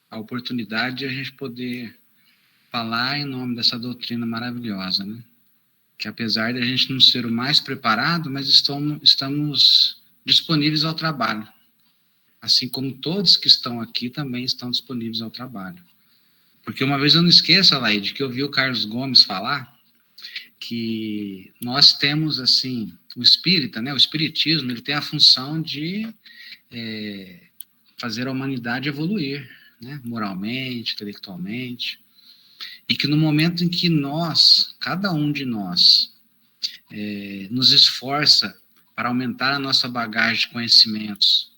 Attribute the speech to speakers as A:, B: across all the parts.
A: a oportunidade de a gente poder falar em nome dessa doutrina maravilhosa, né? Que apesar de a gente não ser o mais preparado, mas estamos disponíveis ao trabalho. Assim como todos que estão aqui também estão disponíveis ao trabalho. Porque uma vez eu não esqueço, Alaide, que eu vi o Carlos Gomes falar que nós temos, assim, o espírita, né? O espiritismo, ele tem a função de fazer a humanidade evoluir, né? Moralmente, intelectualmente. E que no momento em que nós, cada um de nós, nos esforça para aumentar a nossa bagagem de conhecimentos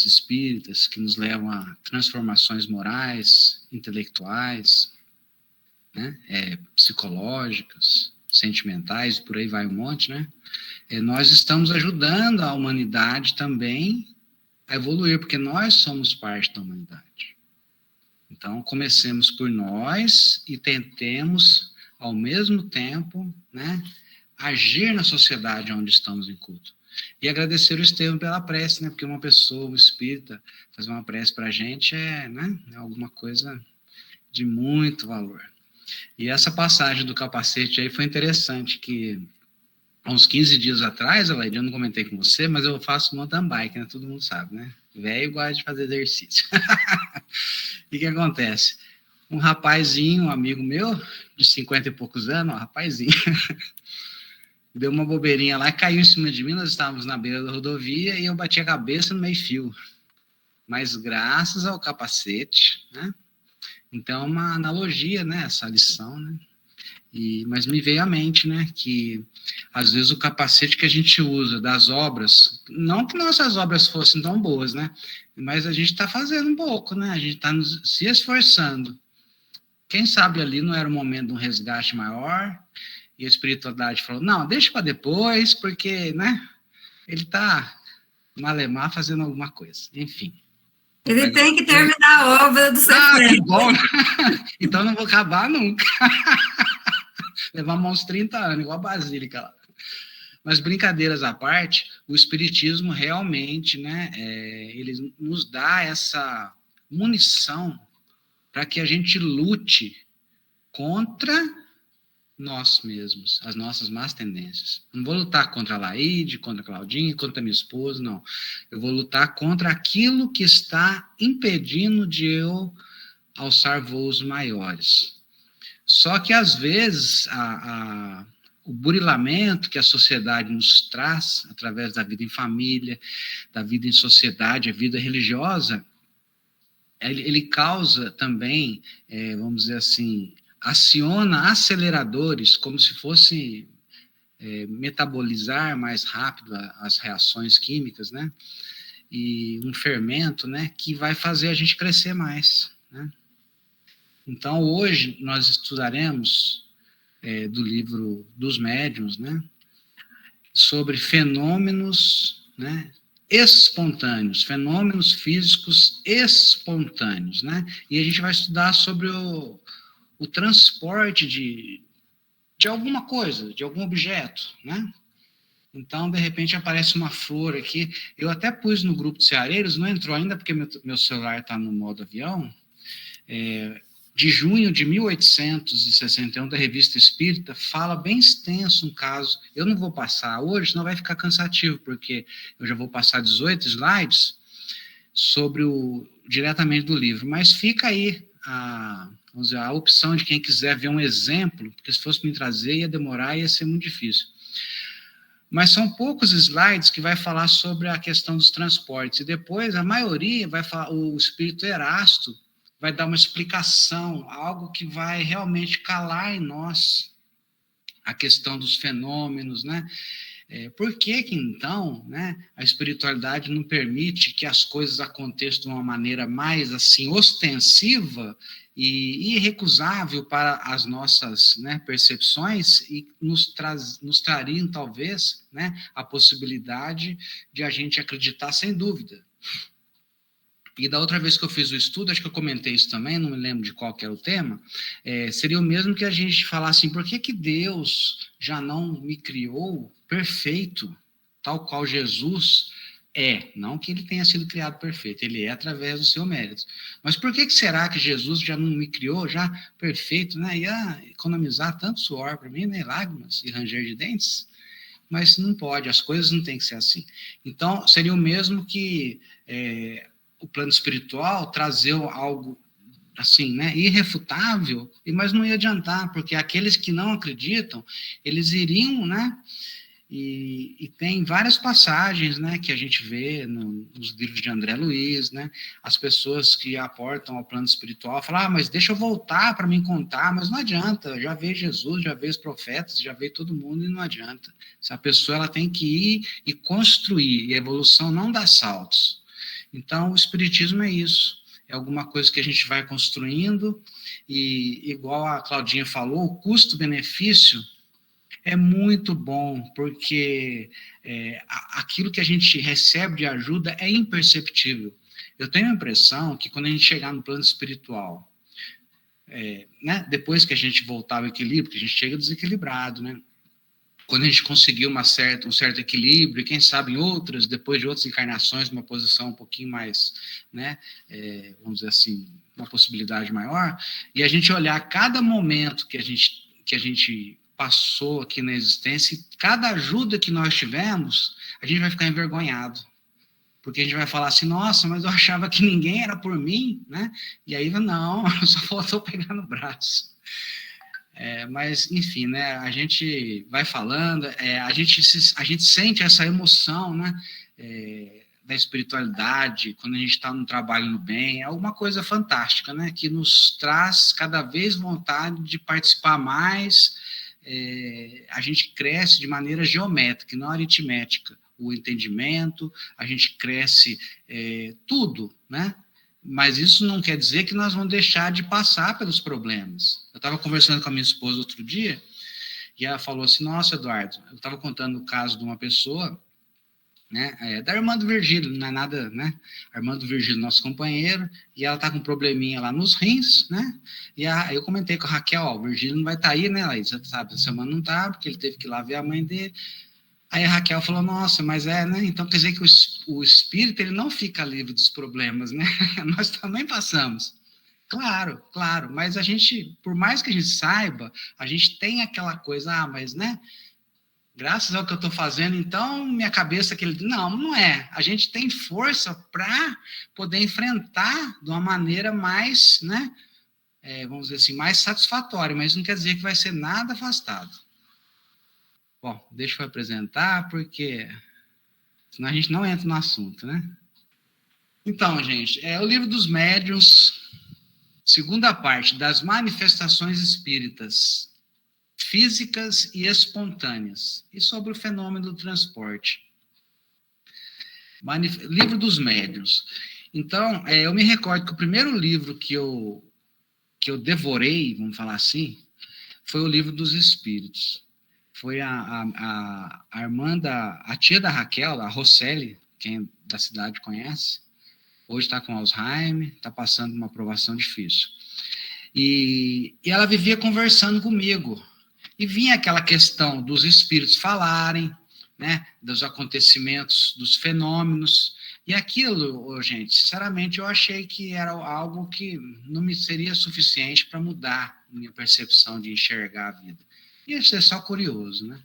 A: espíritas, que nos levam a transformações morais, intelectuais, né, psicológicas, sentimentais, por aí vai um monte, né? Nós estamos ajudando a humanidade também a evoluir, porque nós somos parte da humanidade. Então, comecemos por nós e tentemos, ao mesmo tempo, né, agir na sociedade onde estamos em culto. E agradecer o Estevam pela prece, né, porque uma pessoa, um espírita, fazer uma prece para a gente né, é alguma coisa de muito valor. E essa passagem do capacete aí foi interessante, que há uns 15 dias atrás, Alaide, eu não comentei com você, mas eu faço mountain bike, né, todo mundo sabe, né? Velho gosta de fazer exercício. E o que acontece? Um rapazinho, um amigo meu, de 50 e poucos anos, um rapazinho, deu uma bobeirinha lá, caiu em cima de mim, nós estávamos na beira da rodovia e eu bati a cabeça no meio-fio. Mas graças ao capacete, né? Então, é uma analogia, né, essa lição, né? Mas me veio à mente, né, que às vezes o capacete que a gente usa das obras, não que nossas obras fossem tão boas, né, mas a gente está fazendo um pouco, né, a gente está se esforçando. Quem sabe ali não era o momento de um resgate maior, e a espiritualidade falou, não, deixa para depois, porque, né, ele está malemar fazendo alguma coisa, enfim.
B: Ele tem que terminar a obra do Cefé.
A: Que bom! Então não vou acabar nunca. Levar uns 30 anos, igual a Basílica lá. Mas brincadeiras à parte, o espiritismo realmente, né, ele nos dá essa munição para que a gente lute contra nós mesmos, as nossas más tendências. Não vou lutar contra a Laide, contra a Claudinha, contra a minha esposa, não. Eu vou lutar contra aquilo que está impedindo de eu alçar voos maiores. Só que, às vezes, o burilamento que a sociedade nos traz, através da vida em família, da vida em sociedade, a vida religiosa, ele causa também, vamos dizer assim, aciona aceleradores, como se fosse metabolizar mais rápido as reações químicas, né? E um fermento, né, que vai fazer a gente crescer mais, né? Então, hoje, nós estudaremos do livro dos médiuns, né, sobre fenômenos, né, espontâneos, fenômenos físicos espontâneos, né? E a gente vai estudar sobre o transporte de alguma coisa, de algum objeto, né? Então, de repente, aparece uma flor aqui. Eu até pus no grupo de ceareiros, não entrou ainda porque meu celular está no modo avião. De junho de 1861, da Revista Espírita, fala bem extenso um caso. Eu não vou passar hoje, senão vai ficar cansativo, porque eu já vou passar 18 slides sobre diretamente do livro. Mas fica aí vamos dizer, a opção de quem quiser ver um exemplo, porque se fosse me trazer ia demorar, ia ser muito difícil. Mas são poucos slides que vai falar sobre a questão dos transportes, e depois a maioria vai falar, o espírito Erasto vai dar uma explicação, algo que vai realmente calar em nós a questão dos fenômenos, né? Por que então, né, a espiritualidade não permite que as coisas aconteçam de uma maneira mais assim ostensiva e irrecusável para as nossas, né, percepções, e nos trariam talvez, né, a possibilidade de a gente acreditar sem dúvida. E da outra vez que eu fiz o estudo, acho que eu comentei isso também, não me lembro de qual que era o tema, seria o mesmo que a gente falar assim, por que Deus já não me criou perfeito, tal qual Jesus Não que ele tenha sido criado perfeito, ele é através do seu mérito. Mas por que será que Jesus já não me criou já perfeito, né? Ia economizar tanto suor para mim, né? Lágrimas e ranger de dentes? Mas não pode, as coisas não têm que ser assim. Então, seria o mesmo que o plano espiritual trazer algo assim, né, irrefutável, mas não ia adiantar, porque aqueles que não acreditam, eles iriam, né, e tem várias passagens, né, que a gente vê nos livros de André Luiz, né, as pessoas que aportam ao plano espiritual falam, mas deixa eu voltar para me contar, mas não adianta, já veio Jesus, já veio os profetas, já veio todo mundo e não adianta. Essa pessoa ela tem que ir e construir, e a evolução não dá saltos. Então, o espiritismo é isso, é alguma coisa que a gente vai construindo, e igual a Claudinha falou, o custo-benefício é muito bom, porque aquilo que a gente recebe de ajuda é imperceptível. Eu tenho a impressão que quando a gente chegar no plano espiritual, né, depois que a gente voltar ao equilíbrio, que a gente chega desequilibrado, né? Quando a gente conseguir um certo equilíbrio, quem sabe em outras, depois de outras encarnações, uma posição um pouquinho mais, né, vamos dizer assim, uma possibilidade maior, e a gente olhar cada momento que a gente passou aqui na existência, e cada ajuda que nós tivemos, a gente vai ficar envergonhado. Porque a gente vai falar assim, nossa, mas eu achava que ninguém era por mim, né? E aí, não, só faltou pegar no braço. Mas, enfim, né, a gente vai falando, a gente sente essa emoção, né, da espiritualidade, quando a gente está no trabalho no bem, é alguma coisa fantástica, né, que nos traz cada vez vontade de participar mais, a gente cresce de maneira geométrica, não aritmética, o entendimento, a gente cresce tudo, né, mas isso não quer dizer que nós vamos deixar de passar pelos problemas. Eu estava conversando com a minha esposa outro dia, e ela falou assim, nossa, Eduardo, eu estava contando o caso de uma pessoa, né, da irmã do Virgílio, não é nada, né, a irmã do Virgílio, nosso companheiro, e ela está com um probleminha lá nos rins, né, e eu comentei com a Raquel, o Virgílio não vai estar aí, né, Laís, sabe, essa semana não está, porque ele teve que ir lá ver a mãe dele. Aí a Raquel falou, nossa, mas né? Então quer dizer que o espírito ele não fica livre dos problemas, né? Nós também passamos. Claro, mas a gente, por mais que a gente saiba, a gente tem aquela coisa, mas, né? Graças ao que eu estou fazendo, então, minha cabeça, não é. A gente tem força para poder enfrentar de uma maneira mais, né? Vamos dizer assim, mais satisfatória, mas não quer dizer que vai ser nada afastado. Bom, deixa eu apresentar, porque senão a gente não entra no assunto, né? Então, gente, o Livro dos Médiuns, segunda parte, das manifestações espíritas, físicas e espontâneas, e sobre o fenômeno do transporte. Livro dos Médiuns. Então, eu me recordo que o primeiro livro que eu devorei, vamos falar assim, foi o Livro dos Espíritos. Foi a irmã a tia da Raquel, a Roseli, quem da cidade conhece, hoje está com Alzheimer, está passando uma provação difícil. E ela vivia conversando comigo, e vinha aquela questão dos espíritos falarem, né, dos acontecimentos, dos fenômenos, e aquilo, gente, sinceramente, eu achei que era algo que não me seria suficiente para mudar minha percepção de enxergar a vida. Ia ser só curioso, né?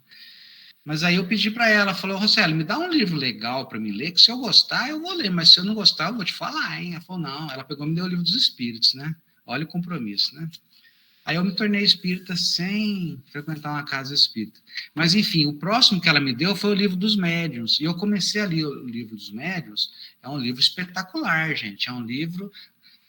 A: Mas aí eu pedi para ela, falou, Roseli, me dá um livro legal para me ler, que se eu gostar, eu vou ler, mas se eu não gostar, eu vou te falar, hein? Ela falou, não, ela pegou e me deu o Livro dos Espíritos, né? Olha o compromisso, né? Aí eu me tornei espírita sem frequentar uma casa espírita. Mas, enfim, o próximo que ela me deu foi o Livro dos Médiuns, e eu comecei a ler o Livro dos Médiuns, é um livro espetacular, gente, é um livro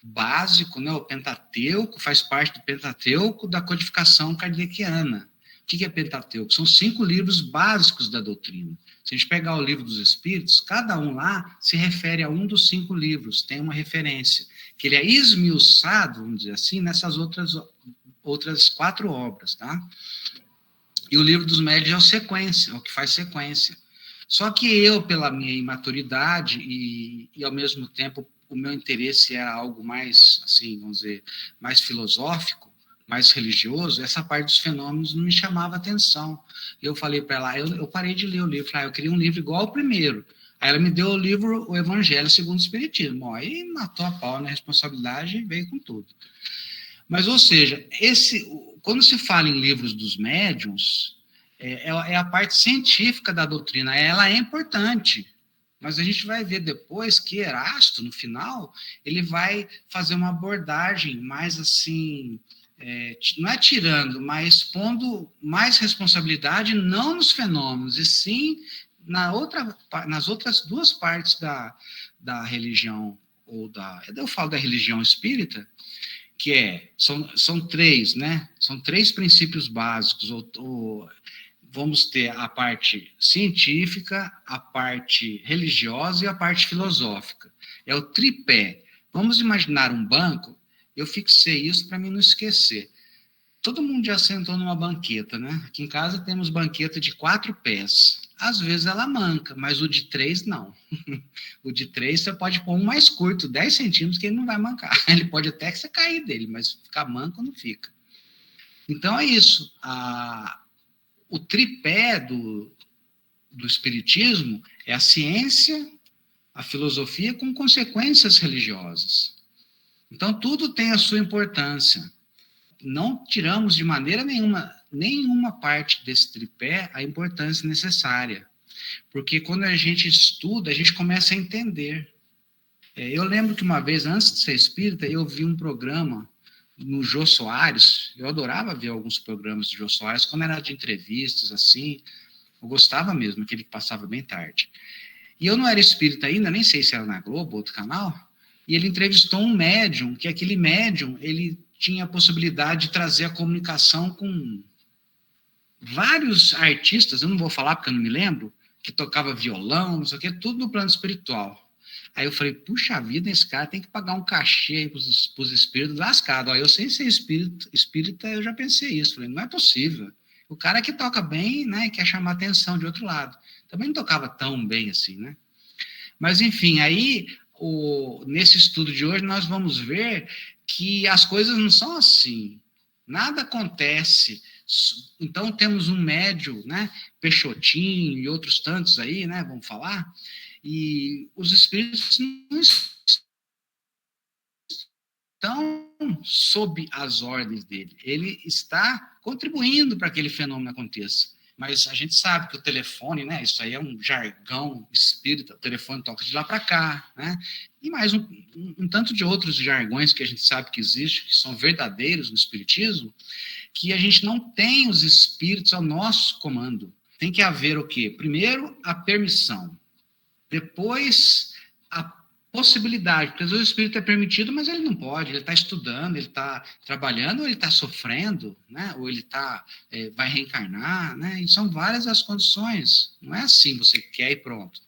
A: básico, né? O Pentateuco faz parte do Pentateuco da codificação kardeciana. O que é Pentateuco? São 5 livros básicos da doutrina. Se a gente pegar o Livro dos Espíritos, cada um lá se refere a um dos 5 livros, tem uma referência, que ele é esmiuçado, vamos dizer assim, nessas outras 4 obras, tá? E o Livro dos Médiuns é o que faz sequência. Só que eu, pela minha imaturidade e ao mesmo tempo o meu interesse era algo mais, assim, vamos dizer, mais filosófico, mais religioso, essa parte dos fenômenos não me chamava atenção. Eu falei para ela, eu parei de ler o livro, eu queria um livro igual ao primeiro. Aí ela me deu o livro O Evangelho segundo o Espiritismo. Ó, aí matou a pau na responsabilidade e veio com tudo. Mas, ou seja, quando se fala em livros dos médiuns, é a parte científica da doutrina, ela é importante. Mas a gente vai ver depois que Erasto, no final, ele vai fazer uma abordagem mais assim, não é tirando, mas pondo mais responsabilidade não nos fenômenos, e sim nas outras duas partes da religião, eu falo da religião espírita, que são três, né? São três princípios básicos, vamos ter a parte científica, a parte religiosa e a parte filosófica. É o tripé. Vamos imaginar um banco, eu fixei isso para mim não esquecer. Todo mundo já sentou numa banqueta, né? Aqui em casa temos banqueta de 4 pés. Às vezes ela manca, mas o de 3 não. O de 3 você pode pôr um mais curto, 10 centímetros, que ele não vai mancar. Ele pode até que você cair dele, mas ficar manco não fica. Então é isso. O tripé do espiritismo é a ciência, a filosofia com consequências religiosas. Então tudo tem a sua importância. Não tiramos de maneira nenhuma parte desse tripé a importância necessária. Porque quando a gente estuda, a gente começa a entender. Eu lembro que uma vez, antes de ser espírita, eu vi um programa no Jô Soares. Eu adorava ver alguns programas do Jô Soares, quando era de entrevistas, assim. Eu gostava mesmo, aquele que passava bem tarde. E eu não era espírita ainda, nem sei se era na Globo, outro canal, e ele entrevistou um médium, que aquele médium, ele tinha a possibilidade de trazer a comunicação com vários artistas, eu não vou falar porque eu não me lembro, que tocava violão, não sei o quê, tudo no plano espiritual. Aí eu falei, puxa vida, esse cara tem que pagar um cachê aí para os espíritos lascados. Eu sem ser espírita, eu já pensei isso. Falei, não é possível. O cara que toca bem, né, quer chamar atenção de outro lado. Também não tocava tão bem assim, né? Mas, enfim, aí, nesse estudo de hoje, nós vamos ver que as coisas não são assim. Nada acontece. Então, temos um médium, né, Peixotinho e outros tantos aí, né, vamos falar, e os espíritos não estão sob as ordens dele. Ele está contribuindo para que aquele fenômeno aconteça. Mas a gente sabe que o telefone, né, isso aí é um jargão espírita, o telefone toca de lá para cá, né, e mais um tanto de outros jargões que a gente sabe que existem, que são verdadeiros no espiritismo, que a gente não tem os espíritos ao nosso comando. Tem que haver o quê? Primeiro, a permissão. Depois, a possibilidade, porque às vezes o espírito é permitido, mas ele não pode, ele está estudando, ele está trabalhando, ou ele está sofrendo, né? Ou ele vai reencarnar, né? E são várias as condições, não é assim, você quer e pronto.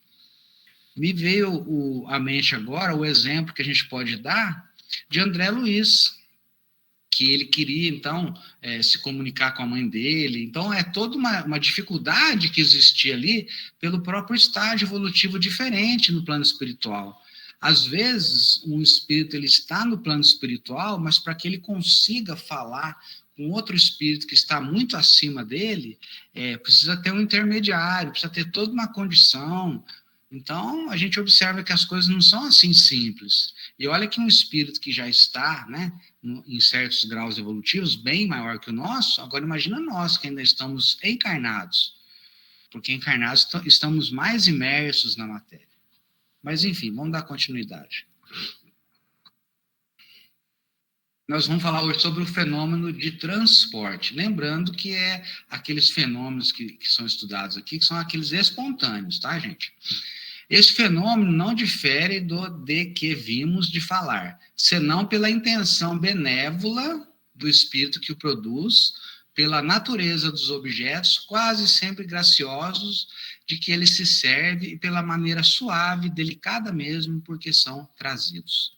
A: Me veio à mente agora o exemplo que a gente pode dar de André Luiz, que ele queria, então, se comunicar com a mãe dele. Então, é toda uma dificuldade que existia ali pelo próprio estágio evolutivo diferente no plano espiritual. Às vezes, um espírito ele está no plano espiritual, mas para que ele consiga falar com outro espírito que está muito acima dele, precisa ter um intermediário, precisa ter toda uma condição. Então, a gente observa que as coisas não são assim simples. E olha que um espírito que já está, né, em certos graus evolutivos, bem maior que o nosso, agora imagina nós que ainda estamos encarnados. Porque encarnados estamos mais imersos na matéria. Mas, enfim, vamos dar continuidade. Nós vamos falar hoje sobre o fenômeno de transporte. Lembrando que é aqueles fenômenos que são estudados aqui, que são aqueles espontâneos, tá, gente? Esse fenômeno não difere de que vimos de falar, senão pela intenção benévola do espírito que o produz, pela natureza dos objetos, quase sempre graciosos, de que ele se serve, e pela maneira suave, delicada mesmo, porque são trazidos.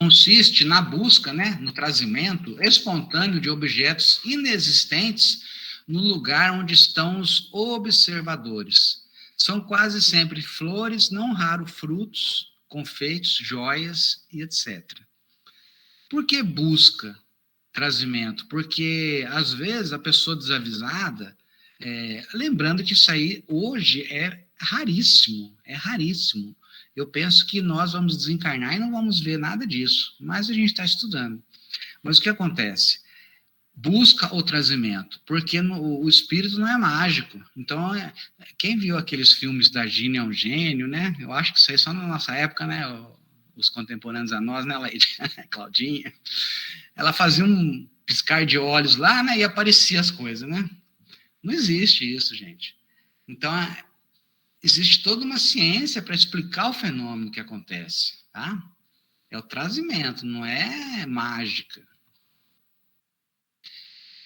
A: Consiste na busca, né, no trazimento espontâneo de objetos inexistentes no lugar onde estão os observadores. São quase sempre flores, não raro frutos, confeitos, joias e etc. Por que busca trazimento? Porque, às vezes, a pessoa desavisada, Lembrando que isso aí hoje é raríssimo, Eu penso que nós vamos desencarnar e não vamos ver nada disso, mas a gente está estudando. Mas o que acontece? Busca o trazimento, porque o espírito não é mágico. Então, quem viu aqueles filmes da Gina é um gênio, né? Eu acho que isso aí só na nossa época, né? Os contemporâneos a nós, né, Leide? Claudinha. Ela fazia um piscar de olhos lá, né? E aparecia as coisas, né? Não existe isso, gente. Então, existe toda uma ciência para explicar o fenômeno que acontece, tá? É o trazimento, não é mágica.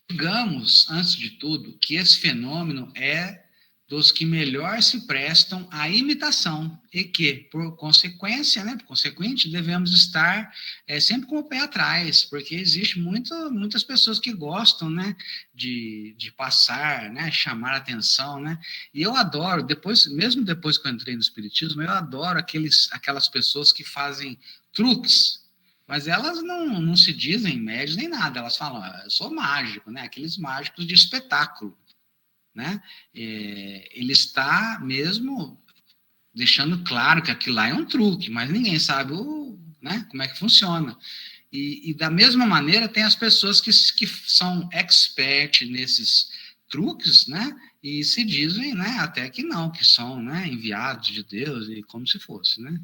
A: Digamos, antes de tudo, que esse fenômeno é dos que melhor se prestam à imitação e que, por consequência, né, por consequente, devemos estar sempre com o pé atrás, porque existe muitas pessoas que gostam, né, de passar, né, chamar a atenção, né, e eu adoro, mesmo depois que eu entrei no Espiritismo, eu adoro aquelas pessoas que fazem truques, mas elas não se dizem médios nem nada, elas falam, eu sou mágico, né, aqueles mágicos de espetáculo, né? Ele está mesmo deixando claro que aquilo lá é um truque, mas ninguém sabe né, como é que funciona. E da mesma maneira tem as pessoas que são expert nesses truques, né? E se dizem, né, até que não, que são, né, enviados de Deus, e como se fosse, né?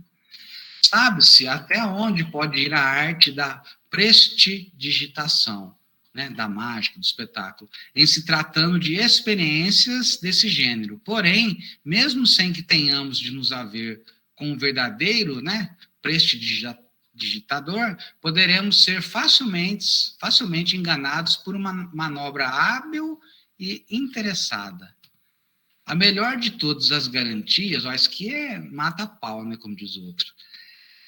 A: Sabe-se até onde pode ir a arte da prestidigitação, né, da mágica, do espetáculo, em se tratando de experiências desse gênero. Porém, mesmo sem que tenhamos de nos haver com um verdadeiro, né, prestidigitador, poderemos ser facilmente enganados por uma manobra hábil e interessada. A melhor de todas as garantias, ó, isso aqui mata pau, né, como diz o outro.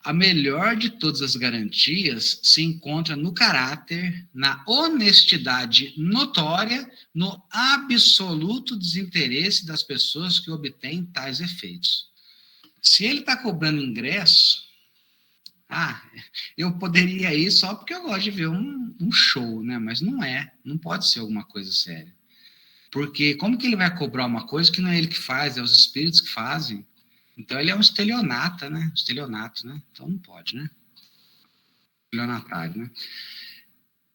A: A melhor de todas as garantias se encontra no caráter, na honestidade notória, no absoluto desinteresse das pessoas que obtêm tais efeitos. Se ele está cobrando ingresso, eu poderia ir só porque eu gosto de ver um show, né? Mas não pode ser alguma coisa séria. Porque como que ele vai cobrar uma coisa que não é ele que faz, é os espíritos que fazem? Então, ele é um estelionato, né? Então, não pode, né? Estelionatário, né?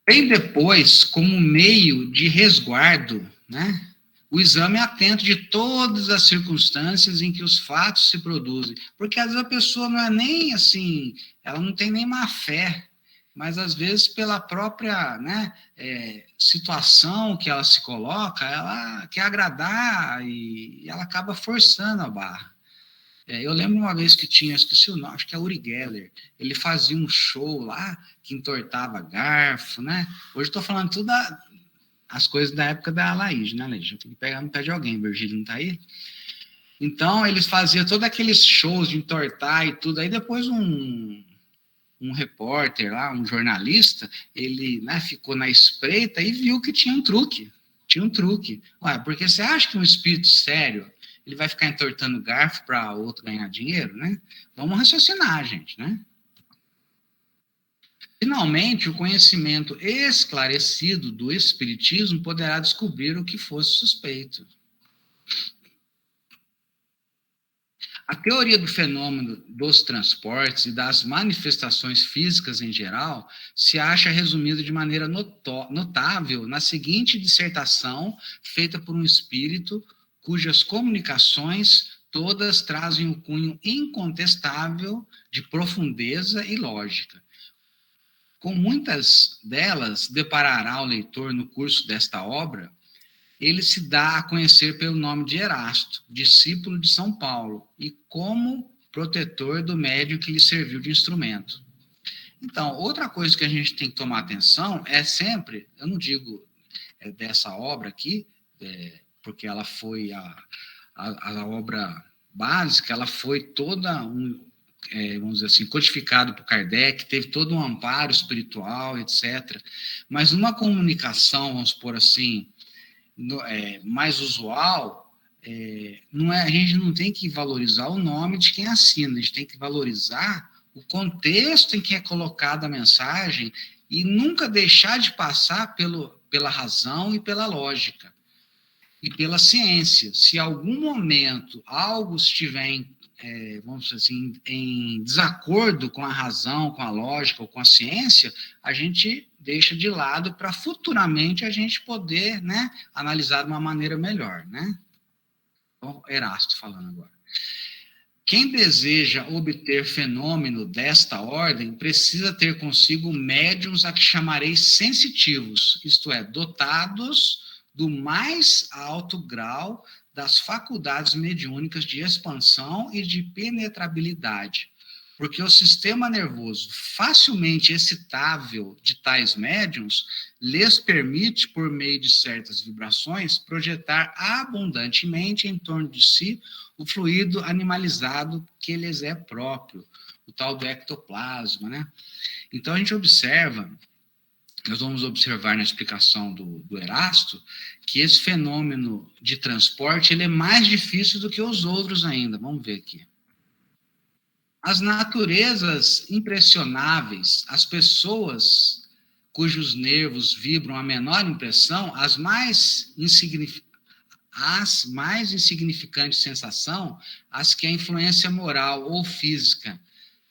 A: Bem depois, como meio de resguardo, né? O exame atento de todas as circunstâncias em que os fatos se produzem. Porque, às vezes, a pessoa não é nem assim, ela não tem nem má fé, mas, às vezes, pela própria, né, situação que ela se coloca, ela quer agradar e ela acaba forçando a barra. Eu lembro uma vez que esqueci o nome, acho que é Uri Geller, ele fazia um show lá, que entortava garfo, né? Hoje estou falando tudo as coisas da época da Laís, né, Laís? Eu tenho que pegar no pé de alguém, Virgílio não está aí? Então, eles faziam todos aqueles shows de entortar e tudo, aí depois um repórter lá, um jornalista, ele, né, ficou na espreita e viu que tinha um truque. Ué, porque você acha que um espírito sério ele vai ficar entortando garfo para outro ganhar dinheiro, né? Vamos raciocinar, gente, né? Finalmente, o conhecimento esclarecido do espiritismo poderá descobrir o que fosse suspeito. A teoria do fenômeno dos transportes e das manifestações físicas em geral se acha resumida de maneira notável na seguinte dissertação feita por um espírito cujas comunicações todas trazem um cunho incontestável de profundeza e lógica. Com muitas delas, deparará o leitor no curso desta obra, ele se dá a conhecer pelo nome de Erasto, discípulo de São Paulo, e como protetor do médium que lhe serviu de instrumento. Então, outra coisa que a gente tem que tomar atenção é sempre, eu não digo dessa obra aqui, porque ela foi a obra básica, ela foi toda, vamos dizer assim, codificada por Kardec, teve todo um amparo espiritual, etc. Mas numa comunicação, vamos supor assim, mais usual, a gente não tem que valorizar o nome de quem assina, a gente tem que valorizar o contexto em que é colocada a mensagem e nunca deixar de passar pela razão e pela lógica. e pela ciência. Se em algum momento algo estiver vamos dizer assim, em desacordo com a razão, com a lógica ou com a ciência, a gente deixa de lado para futuramente a gente poder, né, analisar de uma maneira melhor, né? Então, Erasto falando agora. Quem deseja obter fenômeno desta ordem precisa ter consigo médiuns a que chamarei sensitivos, isto é, dotados do mais alto grau das faculdades mediúnicas de expansão e de penetrabilidade, porque o sistema nervoso facilmente excitável de tais médiuns lhes permite, por meio de certas vibrações, projetar abundantemente em torno de si o fluido animalizado que lhes é próprio, o tal do ectoplasma, né? Então, a gente observa, nós vamos observar na explicação do Erasto, que esse fenômeno de transporte, ele é mais difícil do que os outros ainda. Vamos ver aqui. As naturezas impressionáveis, as pessoas cujos nervos vibram a menor impressão, as mais insignificantes sensação, as que a influência moral ou física,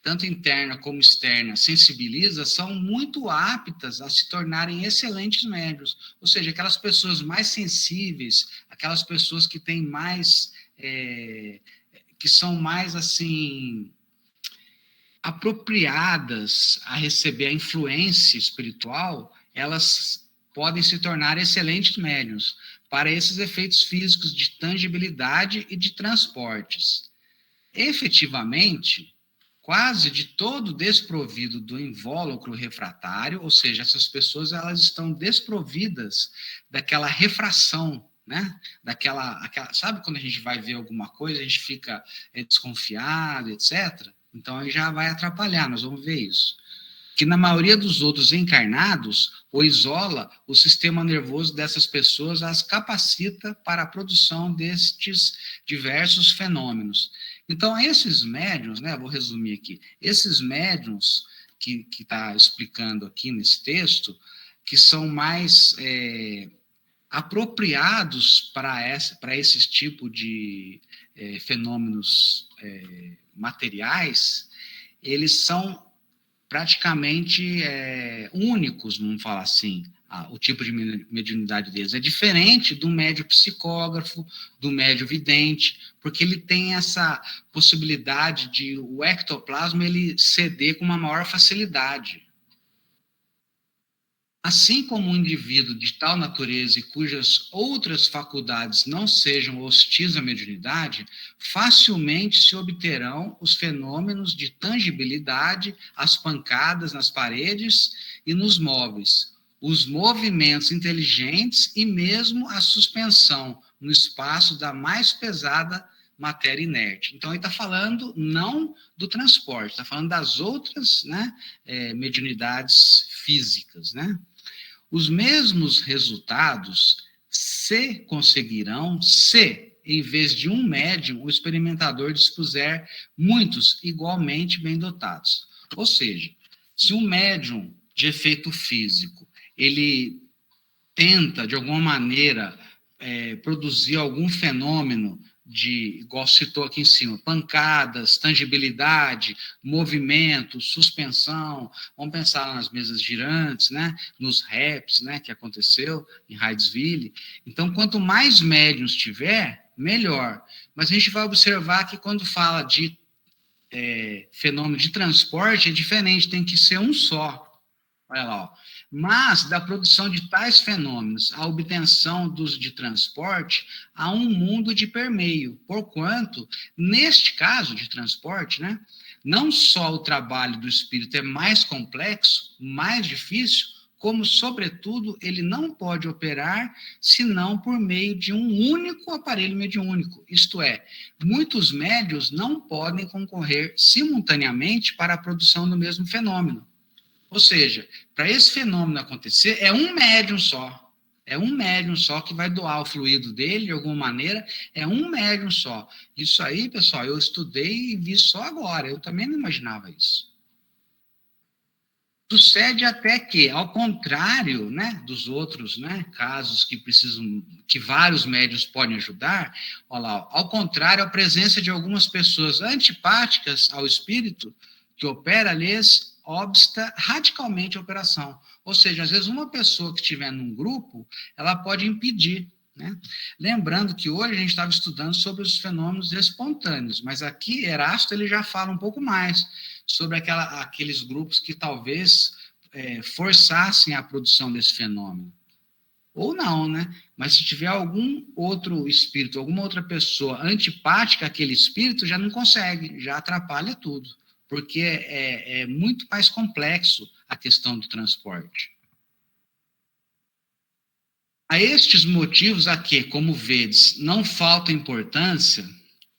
A: tanto interna como externa, sensibiliza, são muito aptas a se tornarem excelentes médiuns. Ou seja, aquelas pessoas mais sensíveis, aquelas pessoas que têm mais, que são mais, assim, apropriadas a receber a influência espiritual, elas podem se tornar excelentes médiuns para esses efeitos físicos de tangibilidade e de transportes. Efetivamente, quase de todo desprovido do invólucro refratário, ou seja, essas pessoas elas estão desprovidas daquela refração, né? Sabe quando a gente vai ver alguma coisa, a gente fica desconfiado, etc. Então aí já vai atrapalhar, nós vamos ver isso. Que na maioria dos outros encarnados, o isola o sistema nervoso dessas pessoas, as capacita para a produção destes diversos fenômenos. Então, esses médiuns, né, vou resumir aqui, esses médiuns que está explicando aqui nesse texto, que são mais apropriados para esse tipo de fenômenos materiais, eles são praticamente únicos, vamos falar assim, o tipo de mediunidade deles. É diferente do médio psicógrafo, do médio vidente, porque ele tem essa possibilidade de o ectoplasma ele ceder com uma maior facilidade. Assim como um indivíduo de tal natureza e cujas outras faculdades não sejam hostis à mediunidade, facilmente se obterão os fenômenos de tangibilidade, as pancadas nas paredes e nos móveis, os movimentos inteligentes e mesmo a suspensão no espaço da mais pesada matéria inerte. Então, ele está falando não do transporte, está falando das outras, né, mediunidades físicas, né? Os mesmos resultados se conseguirão se, em vez de um médium, o experimentador dispuser muitos igualmente bem dotados. Ou seja, se um médium de efeito físico, ele tenta, de alguma maneira, produzir algum fenômeno de, igual citou aqui em cima, pancadas, tangibilidade, movimento, suspensão, vamos pensar nas mesas girantes, né, nos raps, né, que aconteceu em Hydesville. Então, quanto mais médiums tiver, melhor. Mas a gente vai observar que quando fala de fenômeno de transporte, é diferente, tem que ser um só. Olha lá, ó. Mas, da produção de tais fenômenos, a obtenção dos de transporte, há um mundo de permeio, porquanto, neste caso de transporte, né, não só o trabalho do espírito é mais complexo, mais difícil, como, sobretudo, ele não pode operar senão por meio de um único aparelho mediúnico, isto é, muitos médios não podem concorrer simultaneamente para a produção do mesmo fenômeno. Ou seja, para esse fenômeno acontecer, é um médium só. É um médium só que vai doar o fluido dele, de alguma maneira, é um médium só. Isso aí, pessoal, eu estudei e vi só agora. Eu também não imaginava isso. Sucede até que, ao contrário, né, dos outros, né, casos que precisam, que vários médiuns podem ajudar, olha lá, ao contrário, a presença de algumas pessoas antipáticas ao espírito que opera, lhes obsta radicalmente a operação. Ou seja, às vezes uma pessoa que estiver num grupo, ela pode impedir, né? Lembrando que hoje a gente estava estudando sobre os fenômenos espontâneos, mas aqui Erasto ele já fala um pouco mais sobre aqueles grupos que talvez forçassem a produção desse fenômeno. Ou não, né? Mas se tiver algum outro espírito, alguma outra pessoa antipática àquele espírito, já não consegue, já atrapalha tudo, porque é muito mais complexo a questão do transporte. A estes motivos a que, como vedes, não falta importância,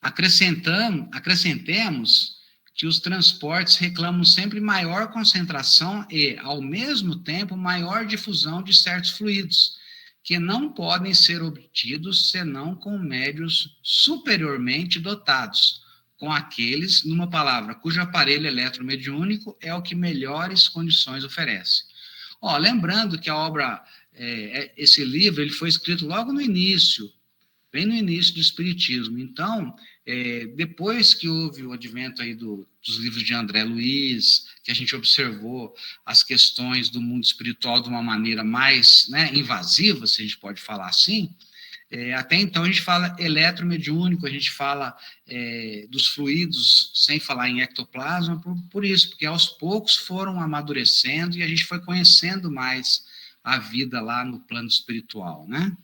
A: acrescentemos que os transportes reclamam sempre maior concentração e, ao mesmo tempo, maior difusão de certos fluidos, que não podem ser obtidos senão com médios superiormente dotados, com aqueles, numa palavra, cujo aparelho eletromediúnico é o que melhores condições oferece. Lembrando que a obra, esse livro, ele foi escrito logo no início, bem no início do Espiritismo. Então, depois que houve o advento aí dos livros de André Luiz, que a gente observou as questões do mundo espiritual de uma maneira mais, né, invasiva, se a gente pode falar assim, até então a gente fala eletromediúnico, a gente fala dos fluidos, sem falar em ectoplasma, por isso, porque aos poucos foram amadurecendo e a gente foi conhecendo mais a vida lá no plano espiritual, né?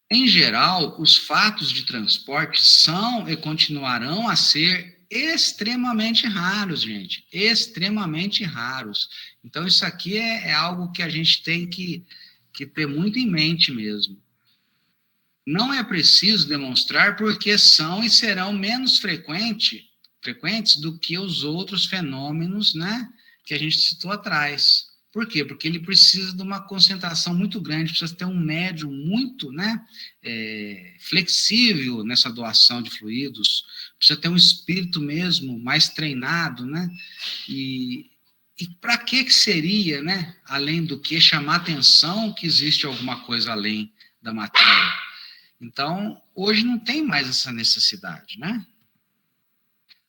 A: Em geral, os fatos de transporte são e continuarão a ser extremamente raros, gente. Extremamente raros. Então, isso aqui é algo que a gente tem que ter muito em mente mesmo. Não é preciso demonstrar porque são e serão menos frequentes do que os outros fenômenos, né, que a gente citou atrás. Por quê? Porque ele precisa de uma concentração muito grande, precisa ter um médium muito, né, flexível nessa doação de fluidos, precisa ter um espírito mesmo mais treinado, né, e para que seria, né, além do que chamar atenção que existe alguma coisa além da matéria? Então, hoje não tem mais essa necessidade, né?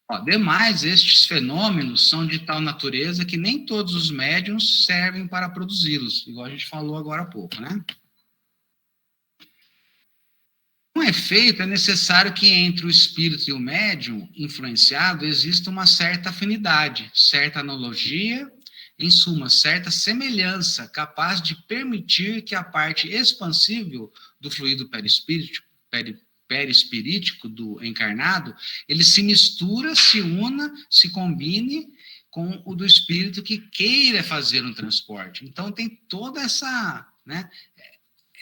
A: Ademais, estes fenômenos são de tal natureza que nem todos os médiums servem para produzi-los, igual a gente falou agora há pouco, né? Com efeito, é necessário que entre o espírito e o médium influenciado exista uma certa afinidade, certa analogia, em suma, certa semelhança, capaz de permitir que a parte expansível do fluido perispirítico do encarnado, ele se mistura, se una, se combine com o do espírito que queira fazer um transporte. Então, tem toda essa, né,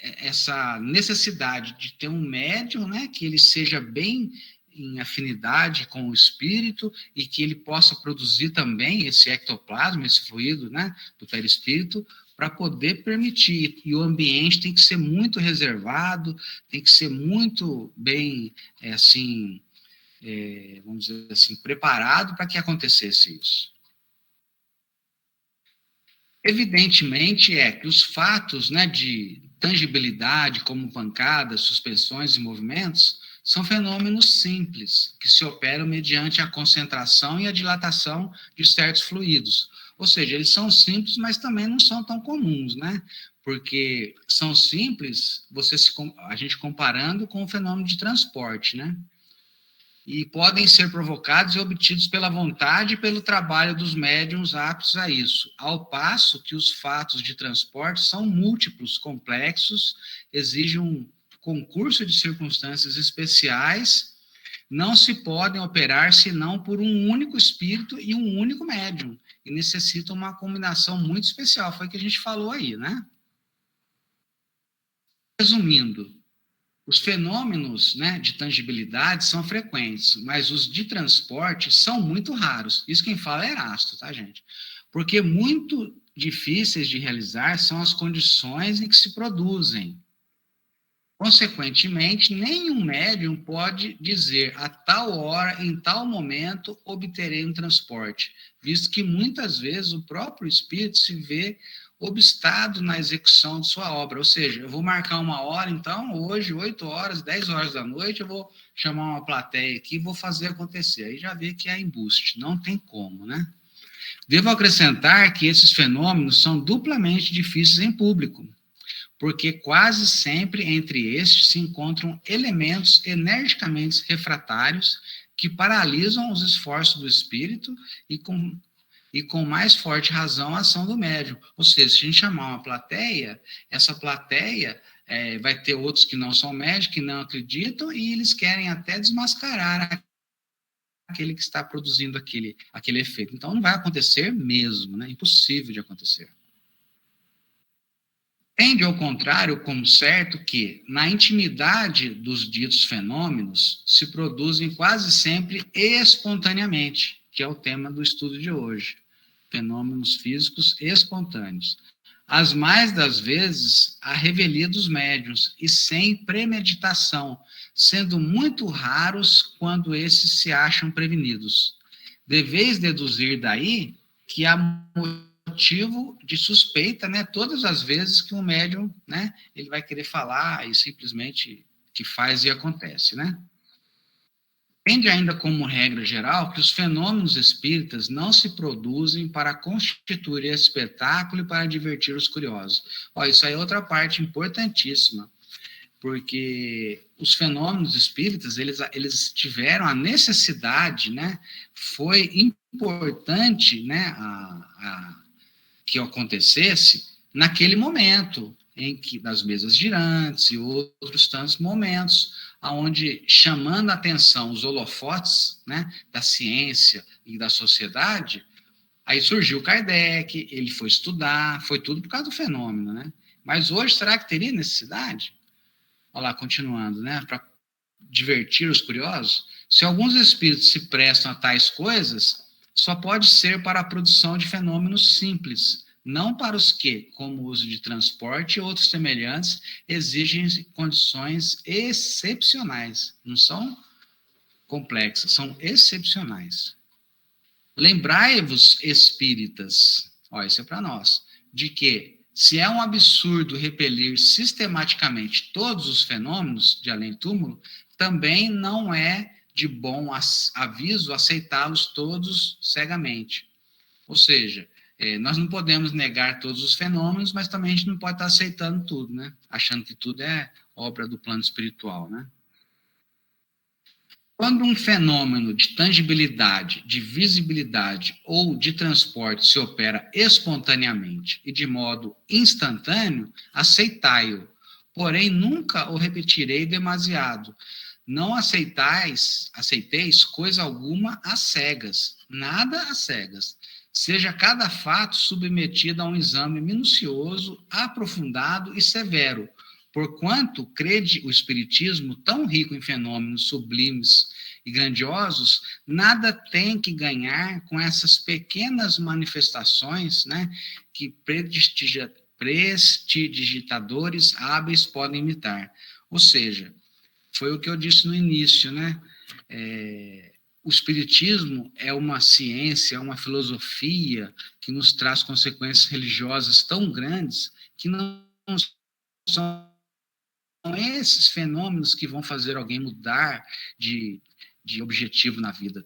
A: essa necessidade de ter um médium, né, que ele seja bem em afinidade com o espírito e que ele possa produzir também esse ectoplasma, esse fluido, né, do perispírito, para poder permitir. E o ambiente tem que ser muito reservado, tem que ser muito bem, vamos dizer assim, preparado para que acontecesse isso. Evidentemente que os fatos, né, de tangibilidade, como pancadas, suspensões e movimentos, são fenômenos simples, que se operam mediante a concentração e a dilatação de certos fluidos. Ou seja, eles são simples, mas também não são tão comuns, né? Porque são simples, a gente comparando com o fenômeno de transporte, né? E podem ser provocados e obtidos pela vontade e pelo trabalho dos médiuns aptos a isso, ao passo que os fatos de transporte são múltiplos, complexos, exigem um concurso de circunstâncias especiais, não se podem operar senão por um único espírito e um único médium, e necessitam uma combinação muito especial, foi o que a gente falou aí, né? Resumindo, os fenômenos, né, de tangibilidade são frequentes, mas os de transporte são muito raros. Isso quem fala é Erasto, tá, gente? Porque muito difíceis de realizar são as condições em que se produzem. Consequentemente, nenhum médium pode dizer a tal hora, em tal momento, obterei um transporte, visto que muitas vezes o próprio espírito se vê obstado na execução de sua obra. Ou seja, eu vou marcar uma hora, então, hoje, 8 horas, 10 horas da noite, eu vou chamar uma plateia aqui e vou fazer acontecer. Aí já vê que é embuste, não tem como, né? Devo acrescentar que esses fenômenos são duplamente difíceis em público, porque quase sempre entre estes se encontram elementos energicamente refratários que paralisam os esforços do espírito e com mais forte razão a ação do médium. Ou seja, se a gente chamar uma plateia, essa plateia vai ter outros que não são médios, que não acreditam, e eles querem até desmascarar aquele que está produzindo aquele efeito. Então, não vai acontecer mesmo, né? Impossível de acontecer. Tende, ao contrário, como certo que, na intimidade dos ditos fenômenos, se produzem quase sempre espontaneamente, que é o tema do estudo de hoje. Fenômenos físicos espontâneos. As mais das vezes, a revelia dos médiuns, e sem premeditação, sendo muito raros quando esses se acham prevenidos. Deveis deduzir daí que há motivo de suspeita, né, todas as vezes que um médium, né, ele vai querer falar e simplesmente que faz e acontece, né? Tende ainda como regra geral que os fenômenos espíritas não se produzem para constituir espetáculo e para divertir os curiosos. Ó, isso aí é outra parte importantíssima, porque os fenômenos espíritas, eles tiveram a necessidade, né, foi importante, né, que acontecesse naquele momento, em que das mesas girantes e outros tantos momentos, onde, chamando a atenção os holofotes, né, da ciência e da sociedade, aí surgiu Kardec, ele foi estudar, foi tudo por causa do fenômeno, né? Mas hoje, será que teria necessidade? Olha lá, continuando, né, para divertir os curiosos? Se alguns espíritos se prestam a tais coisas, só pode ser para a produção de fenômenos simples, não para os que, como o uso de transporte e outros semelhantes, exigem condições excepcionais. Não são complexas, são excepcionais. Lembrai-vos, espíritas, ó, isso é para nós, de que, se é um absurdo repelir sistematicamente todos os fenômenos de além-túmulo, também não é de bom aviso aceitá-los todos cegamente. Ou seja, nós não podemos negar todos os fenômenos, mas também a gente não pode estar aceitando tudo, né? Achando que tudo é obra do plano espiritual, né? Quando um fenômeno de tangibilidade, de visibilidade ou de transporte se opera espontaneamente e de modo instantâneo, aceitai-o. Porém, nunca o repetirei demasiado. Não aceiteis coisa alguma às cegas, nada às cegas. Seja cada fato submetido a um exame minucioso, aprofundado e severo, porquanto crede o Espiritismo, tão rico em fenômenos sublimes e grandiosos, nada tem que ganhar com essas pequenas manifestações, né, que prestidigitadores hábeis podem imitar. Ou seja, foi o que eu disse no início, né? O Espiritismo é uma ciência, é uma filosofia que nos traz consequências religiosas tão grandes que não são esses fenômenos que vão fazer alguém mudar de objetivo na vida.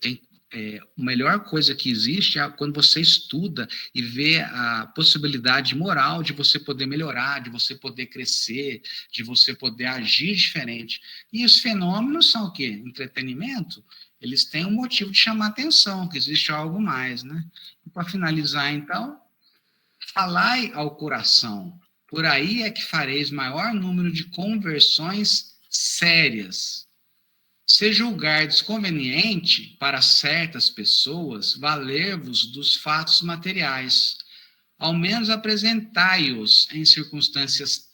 A: A melhor coisa que existe é quando você estuda e vê a possibilidade moral de você poder melhorar, de você poder crescer, de você poder agir diferente. E os fenômenos são o quê? Entretenimento? Eles têm um motivo de chamar atenção, que existe algo mais, né? E para finalizar, então, falai ao coração. Por aí é que fareis maior número de conversões sérias. Se julgardes conveniente para certas pessoas valer-vos dos fatos materiais, ao menos apresentai-os em circunstâncias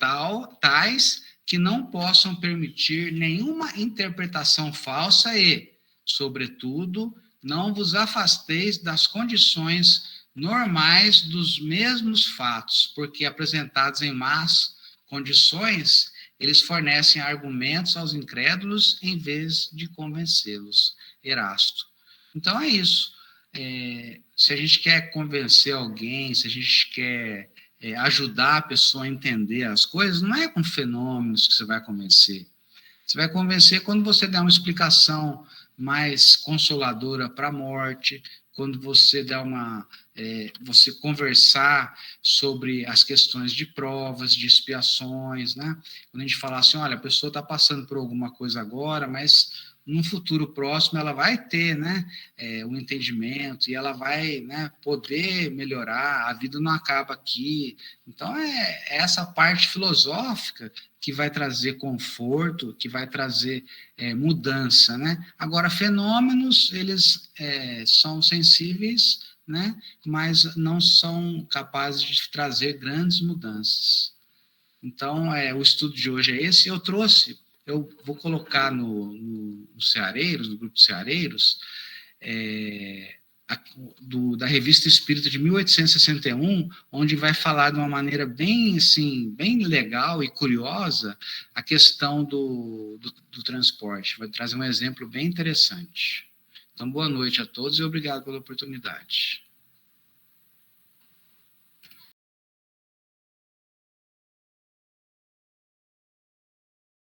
A: tais que não possam permitir nenhuma interpretação falsa e, sobretudo, não vos afasteis das condições normais dos mesmos fatos, porque apresentados em más condições, eles fornecem argumentos aos incrédulos em vez de convencê-los. Erasto. Então é isso. Se a gente quer convencer alguém, se a gente quer ajudar a pessoa a entender as coisas, não é com fenômenos que você vai convencer. Você vai convencer quando você der uma explicação mais consoladora para a morte, quando você der você conversar sobre as questões de provas, de expiações, né? Quando a gente falar assim, olha, a pessoa está passando por alguma coisa agora, mas no futuro próximo ela vai ter, né, um entendimento e ela vai, né, poder melhorar, a vida não acaba aqui. Então, essa parte filosófica que vai trazer conforto, que vai trazer mudança, né? Agora, fenômenos, eles são sensíveis, né, mas não são capazes de trazer grandes mudanças. Então, o estudo de hoje é esse. Eu vou colocar no Ceareiros, no Grupo Ceareiros, da Revista Espírita de 1861, onde vai falar de uma maneira bem, assim, bem legal e curiosa a questão do transporte. Vai trazer um exemplo bem interessante. Então, boa noite a todos e obrigado pela oportunidade.